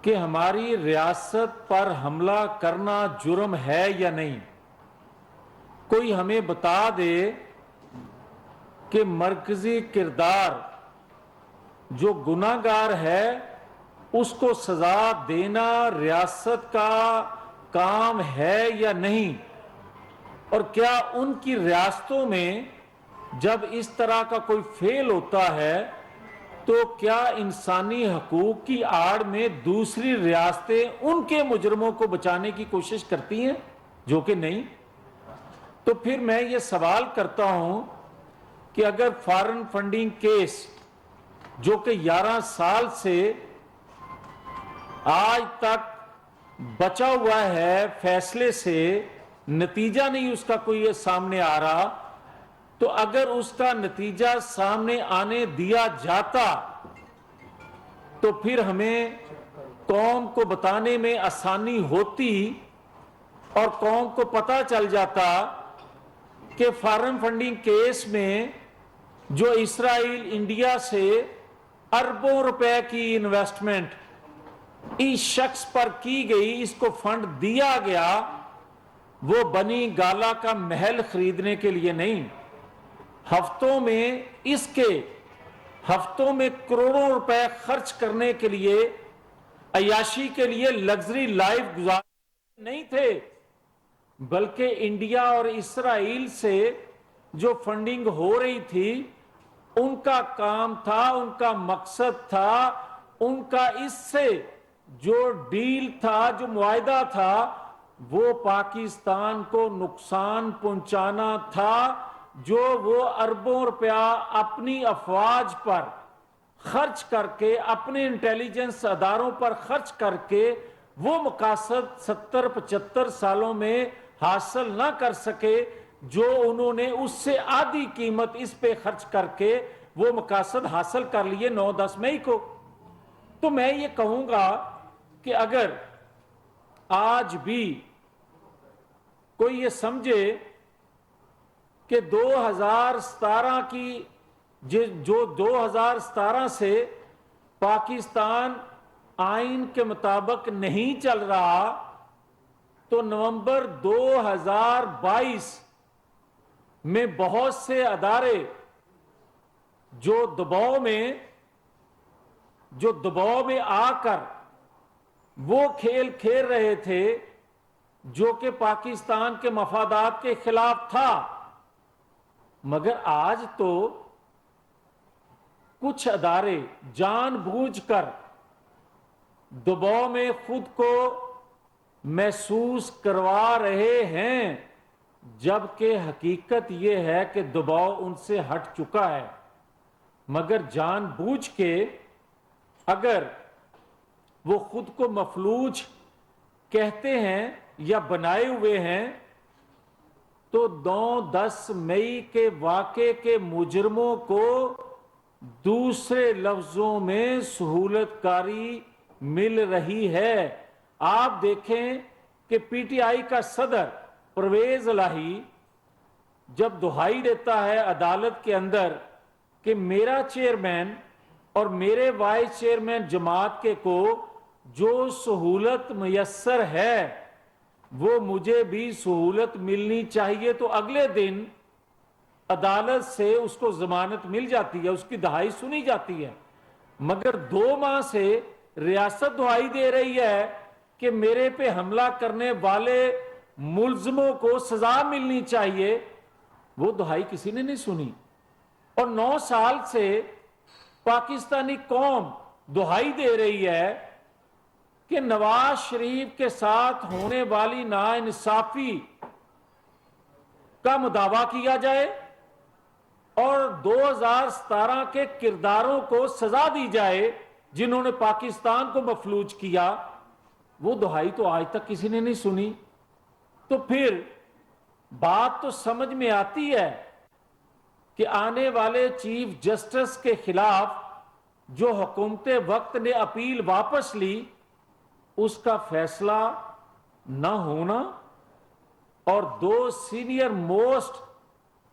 کہ ہماری ریاست پر حملہ کرنا جرم ہے یا نہیں؟ کوئی ہمیں بتا دے کہ مرکزی کردار جو گناہگار ہے اس کو سزا دینا ریاست کا کام ہے یا نہیں، اور کیا ان کی ریاستوں میں جب اس طرح کا کوئی فعل ہوتا ہے تو کیا انسانی حقوق کی آڑ میں دوسری ریاستیں ان کے مجرموں کو بچانے کی کوشش کرتی ہیں؟ جو کہ نہیں۔ تو پھر میں یہ سوال کرتا ہوں کہ اگر فارن فنڈنگ کیس جو کہ 11 سال سے آج تک بچا ہوا ہے فیصلے سے، نتیجہ نہیں اس کا کوئی سامنے آ رہا، تو اگر اس کا نتیجہ سامنے آنے دیا جاتا تو پھر ہمیں قوم کو بتانے میں آسانی ہوتی اور قوم کو پتہ چل جاتا کہ فارن فنڈنگ کیس میں جو اسرائیل انڈیا سے اربوں روپے کی انویسٹمنٹ اس شخص پر کی گئی، اس کو فنڈ دیا گیا، وہ بنی گالا کا محل خریدنے کے لیے نہیں، ہفتوں میں کروڑوں روپے خرچ کرنے کے لیے، عیاشی کے لیے، لگژری لائف گزارنے نہیں تھے، بلکہ انڈیا اور اسرائیل سے جو فنڈنگ ہو رہی تھی ان کا کام تھا، ان کا مقصد تھا، ان کا اس سے جو ڈیل تھا، جو معاہدہ تھا، وہ پاکستان کو نقصان پہنچانا تھا، جو وہ اربوں روپیہ اپنی افواج پر خرچ کر کے، اپنے انٹیلیجنس اداروں پر خرچ کر کے وہ مقاصد 70-75 سالوں میں حاصل نہ کر سکے جو انہوں نے اس سے آدھی قیمت اس پہ خرچ کر کے وہ مقاصد حاصل کر لیے 9-10 مئی کو۔ تو میں یہ کہوں گا کہ اگر آج بھی کوئی یہ سمجھے کہ 2017 کی جو 2017 سے پاکستان آئین کے مطابق نہیں چل رہا، تو نومبر 2022 میں بہت سے ادارے جو دباؤ میں آ کر وہ کھیل کھیل رہے تھے جو کہ پاکستان کے مفادات کے خلاف تھا، مگر آج تو کچھ ادارے جان بوجھ کر دباؤ میں خود کو محسوس کروا رہے ہیں، جبکہ حقیقت یہ ہے کہ دباؤ ان سے ہٹ چکا ہے، مگر جان بوجھ کے اگر وہ خود کو مفلوج کہتے ہیں یا بنائے ہوئے ہیں تو 9-10 مئی کے واقعے کے مجرموں کو دوسرے لفظوں میں سہولت کاری مل رہی ہے۔ آپ دیکھیں کہ پی ٹی آئی کا صدر پرویز الہی جب دہائی دیتا ہے عدالت کے اندر کہ میرا چیئرمین اور میرے وائس چیئرمین جماعت کے کو جو سہولت میسر ہے وہ مجھے بھی سہولت ملنی چاہیے، تو اگلے دن عدالت سے اس کو ضمانت مل جاتی ہے، اس کی دہائی سنی جاتی ہے، مگر 2 ماہ سے ریاست دہائی دے رہی ہے کہ میرے پہ حملہ کرنے والے ملزموں کو سزا ملنی چاہیے، وہ دہائی کسی نے نہیں سنی۔ اور 9 سال سے پاکستانی قوم دہائی دے رہی ہے کہ نواز شریف کے ساتھ ہونے والی ناانصافی کا مداوع کیا جائے اور 2017 کے کرداروں کو سزا دی جائے جنہوں نے پاکستان کو مفلوج کیا، وہ دہائی تو آج تک کسی نے نہیں سنی۔ تو پھر بات تو سمجھ میں آتی ہے کہ آنے والے چیف جسٹس کے خلاف جو حکومت وقت نے اپیل واپس لی، اس کا فیصلہ نہ ہونا اور 2 سینئر موسٹ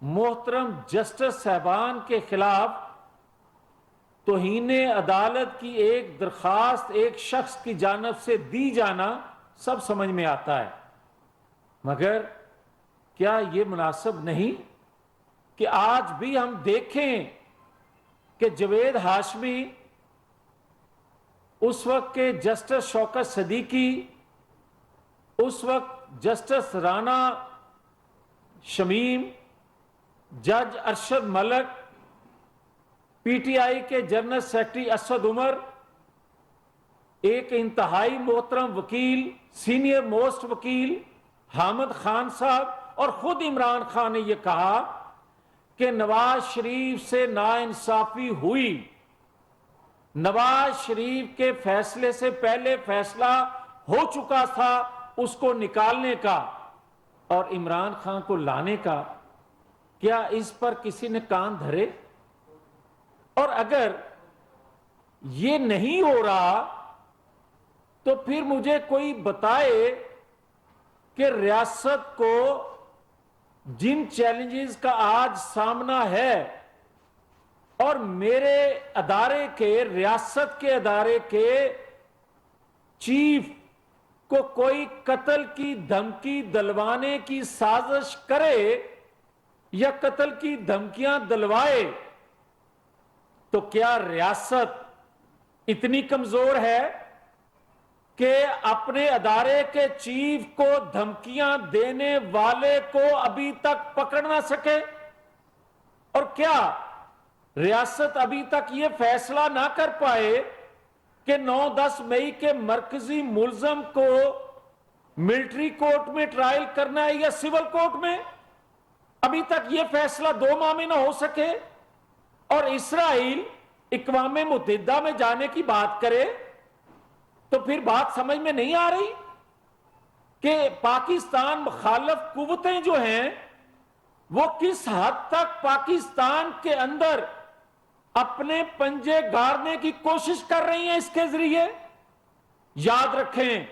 محترم جسٹس صاحبان کے خلاف توہین عدالت کی ایک درخواست ایک شخص کی جانب سے دی جانا سب سمجھ میں آتا ہے، مگر کیا یہ مناسب نہیں کہ آج بھی ہم دیکھیں کہ جوید ہاشمی، اس وقت کے جسٹس شوکت صدیقی، اس وقت جسٹس رانا شمیم، جج Arshad Malik, P T I کے جنرل سیکرٹری اسد عمر، ایک انتہائی محترم وکیل، سینئر موسٹ وکیل حامد خان صاحب، اور خود عمران خان نے یہ کہا کہ نواز شریف سے ناانصافی ہوئی، نواز شریف کے فیصلے سے پہلے فیصلہ ہو چکا تھا اس کو نکالنے کا اور عمران خان کو لانے کا، کیا اس پر کسی نے کان دھرے؟ اور اگر یہ نہیں ہو رہا تو پھر مجھے کوئی بتائے کہ ریاست کو جن چیلنجز کا آج سامنا ہے اور میرے ادارے کے، ریاست کے ادارے کے چیف کو کوئی قتل کی دھمکی دلوانے کی سازش کرے یا قتل کی دھمکیاں دلوائے تو کیا ریاست اتنی کمزور ہے کہ اپنے ادارے کے چیف کو دھمکیاں دینے والے کو ابھی تک پکڑ نہ سکے؟ اور کیا ریاست ابھی تک یہ فیصلہ نہ کر پائے کہ 9-10 مئی کے مرکزی ملزم کو ملٹری کورٹ میں ٹرائل کرنا ہے یا سول کورٹ میں؟ ابھی تک یہ فیصلہ 2 ماہ میں نہ ہو سکے، اور اسرائیل اقوام متحدہ میں جانے کی بات کرے تو پھر بات سمجھ میں نہیں آ رہی کہ پاکستان مخالف قوتیں جو ہیں وہ کس حد تک پاکستان کے اندر اپنے پنجے گاڑنے کی کوشش کر رہی ہیں اس کے ذریعے۔ یاد رکھیں،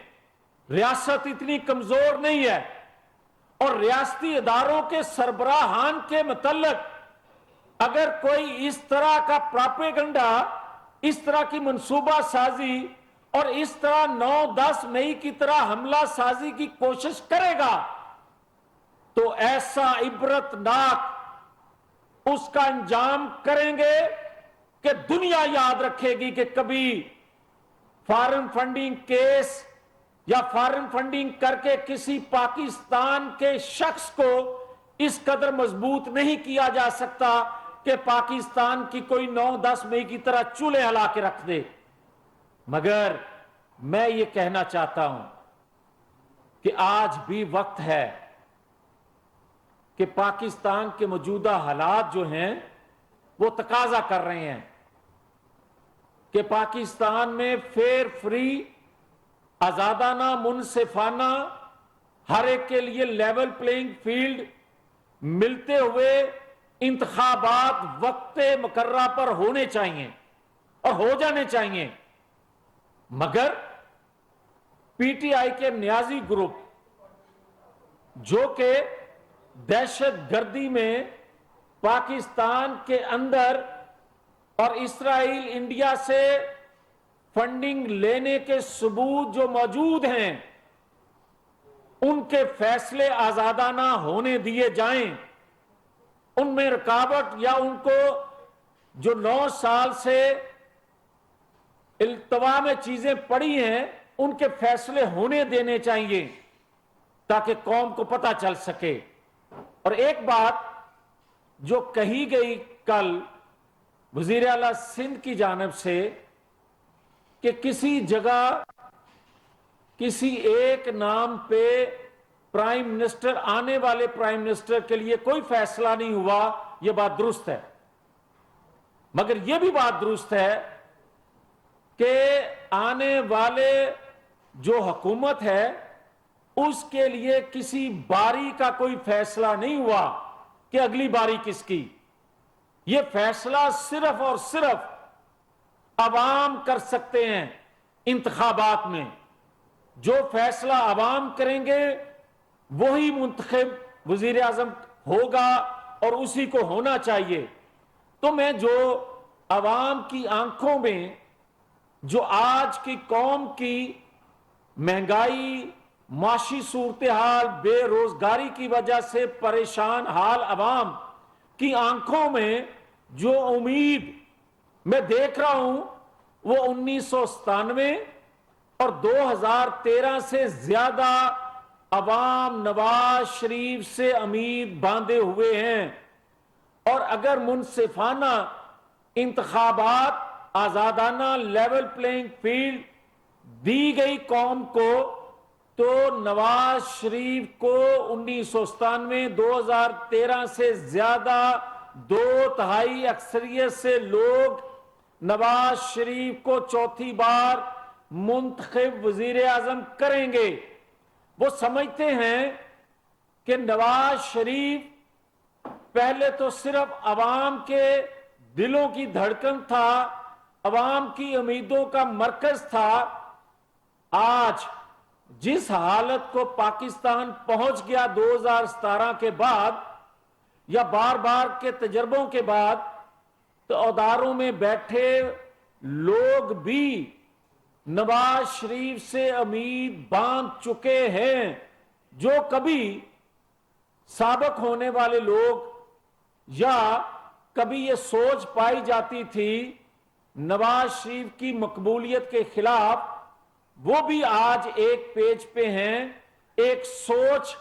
ریاست اتنی کمزور نہیں ہے، اور ریاستی اداروں کے سربراہان کے متعلق اگر کوئی اس طرح کا پراپیگنڈا، اس طرح کی منصوبہ سازی اور اس طرح 9-10 مئی کی طرح حملہ سازی کی کوشش کرے گا تو ایسا عبرتناک اس کا انجام کریں گے کہ دنیا یاد رکھے گی کہ کبھی فارن فنڈنگ کیس یا فارن فنڈنگ کر کے کسی پاکستان کے شخص کو اس قدر مضبوط نہیں کیا جا سکتا کہ پاکستان کی کوئی 9-10 مئی کی طرح چولہے ہلا کے رکھ دے۔ مگر میں یہ کہنا چاہتا ہوں کہ آج بھی وقت ہے کہ پاکستان کے موجودہ حالات جو ہیں وہ تقاضا کر رہے ہیں کہ پاکستان میں فیئر، فری، آزادانہ، منصفانہ، ہر ایک کے لیے لیول پلینگ فیلڈ ملتے ہوئے انتخابات وقت مقررہ پر ہونے چاہیے اور ہو جانے چاہیے۔ مگر پی ٹی آئی کے نیازی گروپ جو کہ دہشت گردی میں پاکستان کے اندر اور اسرائیل انڈیا سے فنڈنگ لینے کے ثبوت جو موجود ہیں ان کے فیصلے آزادانہ ہونے دیے جائیں، ان میں رکاوٹ یا ان کو جو 9 سال سے التوا میں چیزیں پڑی ہیں ان کے فیصلے ہونے دینے چاہیے تاکہ قوم کو پتہ چل سکے۔ اور ایک بات جو کہی گئی کل وزیر اعلیٰ سندھ کی جانب سے کہ کسی جگہ کسی ایک نام پہ پرائم منسٹر، آنے والے پرائم منسٹر کے لیے کوئی فیصلہ نہیں ہوا، یہ بات درست ہے، مگر یہ بھی بات درست ہے کہ آنے والے جو حکومت ہے اس کے لیے کسی باری کا کوئی فیصلہ نہیں ہوا کہ اگلی باری کس کی۔ یہ فیصلہ صرف اور صرف عوام کر سکتے ہیں انتخابات میں۔ جو فیصلہ عوام کریں گے وہی منتخب وزیر اعظم ہوگا اور اسی کو ہونا چاہیے۔ تو میں جو عوام کی آنکھوں میں جو آج کی قوم کی مہنگائی، معاشی صورتحال، بے روزگاری کی وجہ سے پریشان حال عوام کی آنکھوں میں جو امید میں دیکھ رہا ہوں وہ 1997 اور 2013 سے زیادہ عوام نواز شریف سے امید باندھے ہوئے ہیں، اور اگر منصفانہ انتخابات، آزادانہ لیول پلینگ فیلڈ دی گئی قوم کو، تو نواز شریف کو 1997 2013 سے زیادہ 2/3 اکثریت سے لوگ نواز شریف کو چوتھی بار منتخب وزیر اعظم کریں گے۔ وہ سمجھتے ہیں کہ نواز شریف پہلے تو صرف عوام کے دلوں کی دھڑکن تھا، عوام کی امیدوں کا مرکز تھا۔ آج جس حالت کو پاکستان پہنچ گیا 2017 کے بعد یا بار بار کے تجربوں کے بعد، تو اداروں میں بیٹھے لوگ بھی نواز شریف سے امید باندھ چکے ہیں۔ جو کبھی سابق ہونے والے لوگ یا کبھی یہ سوچ پائی جاتی تھی نواز شریف کی مقبولیت کے خلاف، وہ بھی آج ایک پیج پہ ہیں، ایک سوچ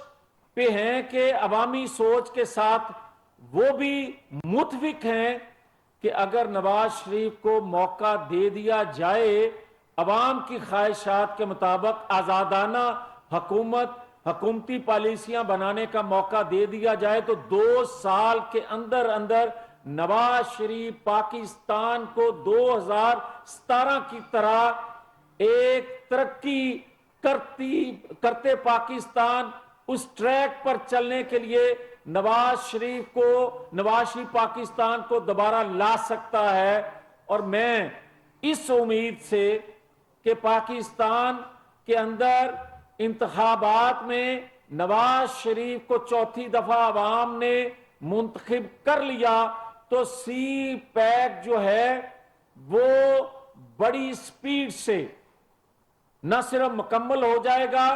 پہ ہیں کہ عوامی سوچ کے ساتھ وہ بھی متفق ہیں کہ اگر نواز شریف کو موقع دے دیا جائے، عوام کی خواہشات کے مطابق آزادانہ حکومتی پالیسیاں بنانے کا موقع دے دیا جائے، تو 2 سال کے اندر اندر نواز شریف پاکستان کو 2017 کی طرح ایک ترقی کرتے پاکستان، اس ٹریک پر چلنے کے لیے نواز شریف پاکستان کو دوبارہ لا سکتا ہے۔ اور میں اس امید سے کہ پاکستان کے اندر انتخابات میں نواز شریف کو چوتھی دفعہ عوام نے منتخب کر لیا، تو سی پیک جو ہے وہ بڑی سپیڈ سے نہ صرف مکمل ہو جائے گا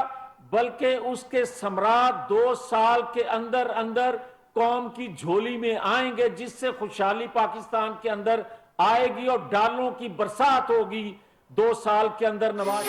بلکہ اس کے ثمرات 2 سال کے اندر اندر قوم کی جھولی میں آئیں گے، جس سے خوشحالی پاکستان کے اندر آئے گی اور ڈالروں کی برسات ہوگی 2 سال کے اندر نواز